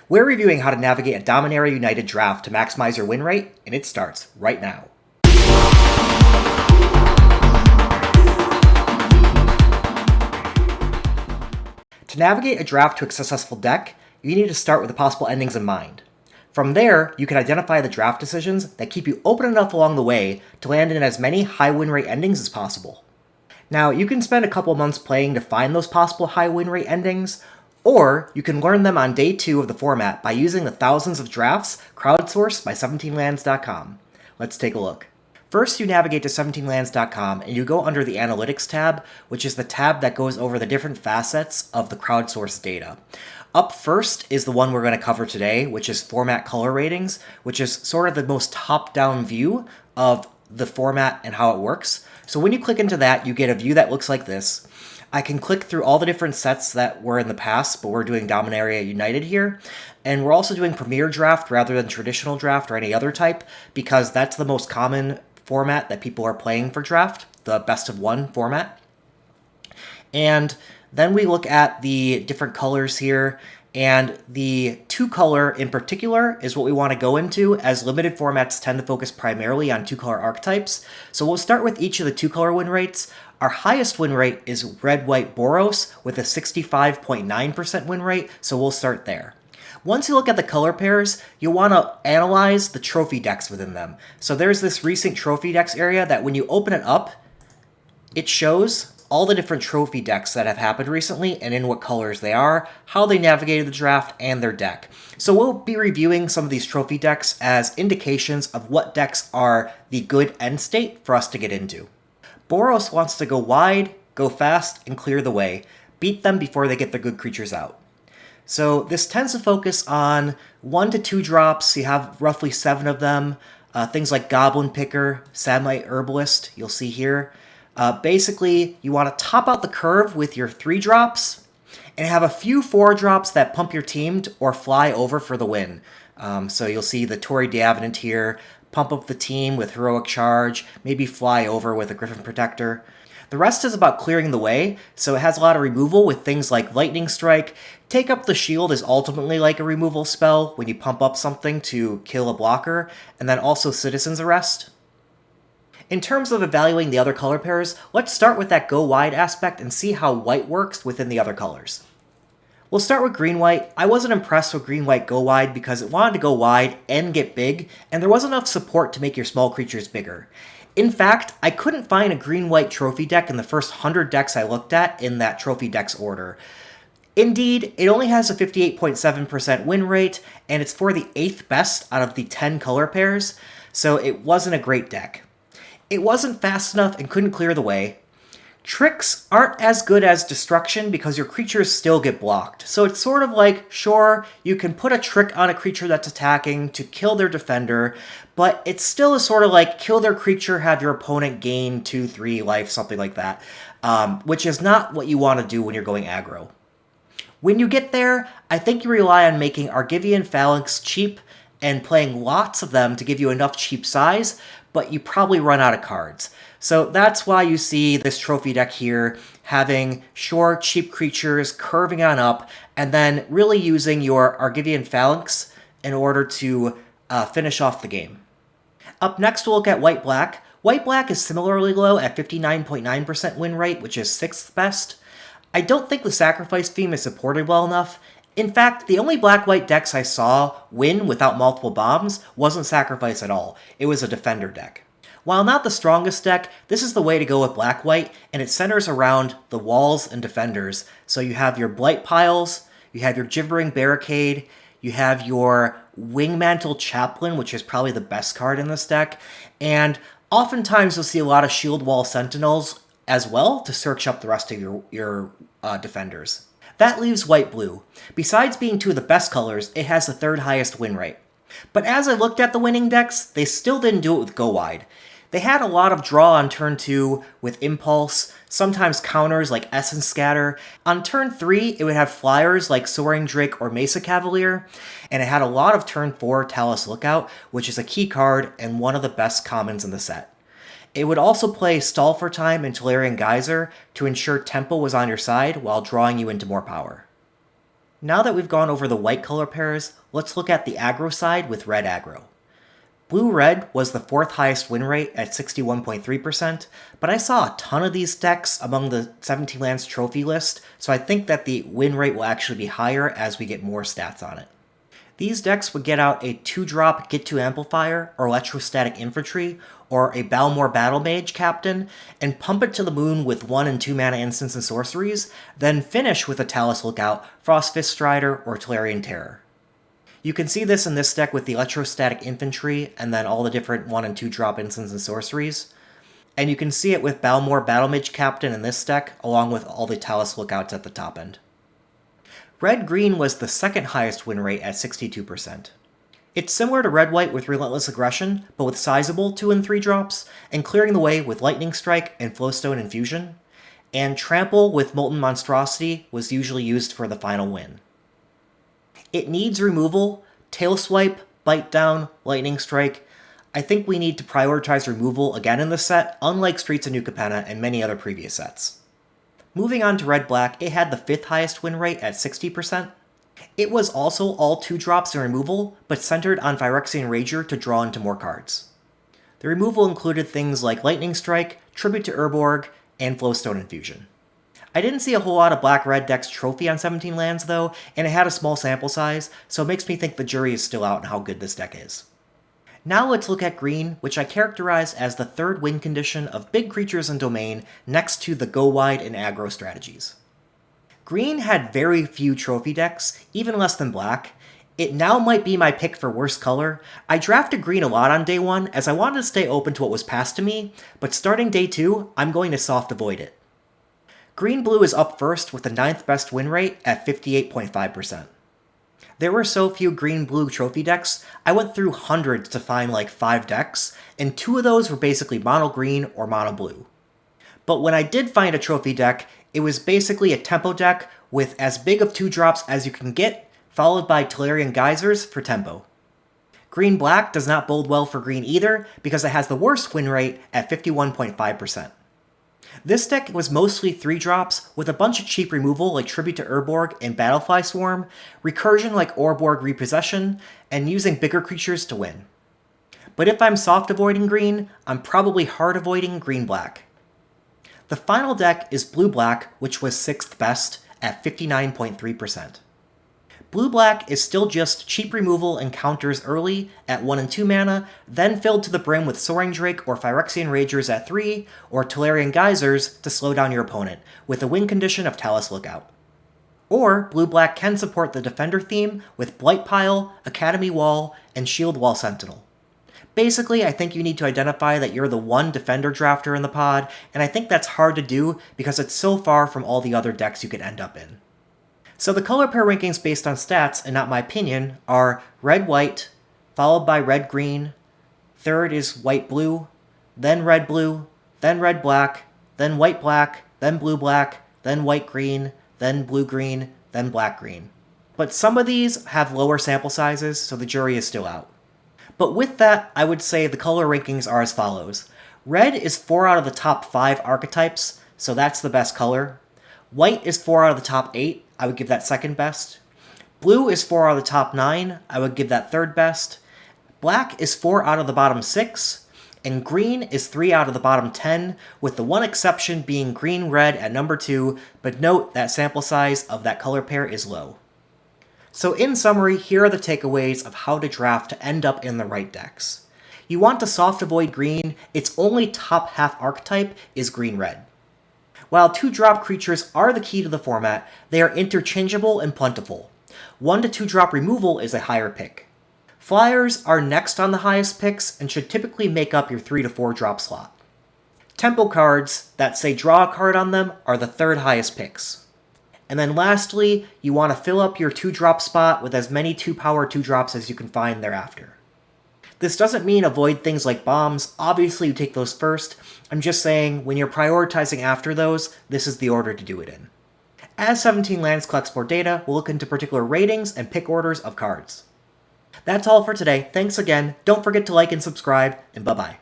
We're reviewing how to navigate a Dominaria United draft to maximize your win rate, and it starts right now. To navigate a draft to a successful deck, you need to start with the possible endings in mind. From there, you can identify the draft decisions that keep you open enough along the way to land in as many high win rate endings as possible. Now, you can spend a couple months playing to find those possible high win rate endings, or you can learn them on day 2 of the format by using the thousands of drafts crowdsourced by 17lands.com. Let's take a look. First, you navigate to 17lands.com and you go under the Analytics tab, which is the tab that goes over the different facets of the crowdsourced data. Up first is the one we're going to cover today, which is Format Color Ratings, which is sort of the most top-down view of the format and how it works. So when you click into that, you get a view that looks like this. I can click through all the different sets that were in the past, but we're doing Dominaria United here. And we're also doing Premier Draft rather than Traditional Draft or any other type, because that's the most common format that people are playing for draft, the best of one format. And then we look at the different colors here, and the 2-color in particular is what we want to go into, as limited formats tend to focus primarily on 2-color archetypes. So we'll start with each of the 2-color win rates. Our highest win rate is Red-White Boros with a 65.9% win rate, so we'll start there. Once you look at the color pairs, you'll want to analyze the trophy decks within them. So there's this recent trophy decks area that when you open it up, it shows all the different trophy decks that have happened recently and in what colors they are, how they navigated the draft, and their deck. So we'll be reviewing some of these trophy decks as indications of what decks are the good end state for us to get into. Boros wants to go wide, go fast, and clear the way. Beat them before they get their good creatures out. So this tends to focus on 1 to 2 drops. You have roughly 7 of them. Things like Goblin Picker, Samite Herbalist, you'll see here. Basically, you want to top out the curve with your 3 drops and have a few 4 drops that pump your team or fly over for the win. So you'll see the Tory Davenant here, pump up the team with Heroic Charge, maybe fly over with a Griffin Protector. The rest is about clearing the way, so it has a lot of removal with things like Lightning Strike. Take Up the Shield is ultimately like a removal spell when you pump up something to kill a blocker, and then also Citizen's Arrest. In terms of evaluating the other color pairs, let's start with that go wide aspect and see how white works within the other colors. We'll start with green-white. I wasn't impressed with green-white go wide because it wanted to go wide and get big, and there wasn't enough support to make your small creatures bigger. In fact, I couldn't find a green-white trophy deck in the first 100 decks I looked at in that trophy decks order. Indeed, it only has a 58.7% win rate, and it's for the 8th best out of the 10 color pairs, so it wasn't a great deck. It wasn't fast enough and couldn't clear the way. Tricks aren't as good as Destruction because your creatures still get blocked. So it's sort of like, sure, you can put a trick on a creature that's attacking to kill their defender, but it still is sort of like kill their creature, have your opponent gain 2-3 life, something like that, which is not what you want to do when you're going aggro. When you get there, I think you rely on making Argivian Phalanx cheap and playing lots of them to give you enough cheap size, but you probably run out of cards. So that's why you see this trophy deck here having short, cheap creatures curving on up, and then really using your Argivian Phalanx in order to finish off the game. Up next, we'll look at white-black. White-black is similarly low at 59.9% win rate, which is 6th best. I don't think the Sacrifice theme is supported well enough. In fact, the only black-white decks I saw win without multiple bombs wasn't Sacrifice at all. It was a Defender deck. While not the strongest deck, this is the way to go with black-white, and it centers around the walls and defenders. So you have your Blight Piles, you have your Gibbering Barricade, you have your Wingmantle Chaplain, which is probably the best card in this deck, and oftentimes you'll see a lot of Shield Wall Sentinels as well to search up the rest of your defenders. That leaves white-blue. Besides being 2 of the best colors, it has the 3rd highest win rate. But as I looked at the winning decks, they still didn't do it with go wide. They had a lot of draw on turn 2 with Impulse, sometimes counters like Essence Scatter. On turn 3, it would have flyers like Soaring Drake or Mesa Cavalier, and it had a lot of turn 4 Talus Lookout, which is a key card and one of the best commons in the set. It would also play Stall for Time and Tolarian Geyser to ensure tempo was on your side while drawing you into more power. Now that we've gone over the white color pairs, let's look at the aggro side with red aggro. Blue-red was the 4th highest win rate at 61.3%, but I saw a ton of these decks among the 17 lands trophy list, so I think that the win rate will actually be higher as we get more stats on it. These decks would get out a 2-drop Get 2 Amplifier or Electrostatic Infantry or a Balmor Battle Mage Captain and pump it to the moon with 1 and 2 mana instants and sorceries, then finish with a Talus Lookout, Frostfist Strider, or Tolarian Terror. You can see this in this deck with the Electrostatic Infantry and then all the different 1 and 2 drop instants and sorceries. And you can see it with Balmor Battle Mage Captain in this deck, along with all the Talus Lookouts at the top end. Red-green was the 2nd highest win rate at 62%. It's similar to red-white with Relentless Aggression, but with sizable 2 and 3 drops, and clearing the way with Lightning Strike and Flowstone Infusion, and Trample with Molten Monstrosity was usually used for the final win. It needs removal, Tail Swipe, Bite Down, Lightning Strike. I think we need to prioritize removal again in this set, unlike Streets of New Capenna and many other previous sets. Moving on to red-black, it had the 5th highest win rate at 60%. It was also all 2 drops and removal, but centered on Phyrexian Rager to draw into more cards. The removal included things like Lightning Strike, Tribute to Urborg, and Flowstone Infusion. I didn't see a whole lot of black-red decks trophy on 17 lands though, and it had a small sample size, so it makes me think the jury is still out on how good this deck is. Now let's look at green, which I characterize as the 3rd win condition of big creatures in domain next to the go wide and aggro strategies. Green had very few trophy decks, even less than black. It now might be my pick for worst color. I drafted green a lot on day 1 as I wanted to stay open to what was passed to me, but starting day 2, I'm going to soft avoid it. Green-blue is up first with the 9th best win rate at 58.5%. There were so few green-blue trophy decks, I went through hundreds to find like 5 decks, and 2 of those were basically mono-green or mono-blue. But when I did find a trophy deck, it was basically a tempo deck with as big of 2 drops as you can get, followed by Tolarian Geysers for tempo. Green-black does not bode well for green either, because it has the worst win rate at 51.5%. This deck was mostly 3 drops, with a bunch of cheap removal like Tribute to Urborg and Battlefly Swarm, recursion like Urborg Repossession, and using bigger creatures to win. But if I'm soft avoiding green, I'm probably hard avoiding green-black. The final deck is blue-black, which was 6th best at 59.3%. Blue-black is still just cheap removal and counters early at 1 and 2 mana, then filled to the brim with Soaring Drake or Phyrexian Ragers at 3, or Tolarian Geysers to slow down your opponent, with a win condition of Talus Lookout. Or Blue-black can support the Defender theme with Blight Pile, Academy Wall, and Shield Wall Sentinel. Basically, I think you need to identify that you're the one Defender drafter in the pod, and I think that's hard to do because it's so far from all the other decks you could end up in. So the color pair rankings based on stats, and not my opinion, are red-white, followed by red-green, 3rd is white-blue, then red-blue, then red-black, then white-black, then blue-black, then white-green, then blue-green, then black-green. But some of these have lower sample sizes, so the jury is still out. But with that, I would say the color rankings are as follows. Red is 4 out of the top 5 archetypes, so that's the best color. White is 4 out of the top 8, I would give that 2nd best. Blue is 4 out of the top 9, I would give that 3rd best. Black is 4 out of the bottom 6, and green is 3 out of the bottom 10, with the one exception being green-red at number 2, but note that sample size of that color pair is low. So in summary, here are the takeaways of how to draft to end up in the right decks. You want to soft avoid green, its only top half archetype is green-red. While 2-drop creatures are the key to the format, they are interchangeable and plentiful. 1 to 2-drop removal is a higher pick. Flyers are next on the highest picks and should typically make up your 3 to 4 drop slot. Tempo cards that say draw a card on them are the 3rd highest picks. And then lastly, you want to fill up your 2-drop spot with as many 2-power 2-drops as you can find thereafter. This doesn't mean avoid things like bombs, obviously you take those first. I'm just saying, when you're prioritizing after those, this is the order to do it in. As 17 Lands collects more data, we'll look into particular ratings and pick orders of cards. That's all for today, thanks again, don't forget to like and subscribe, and bye-bye.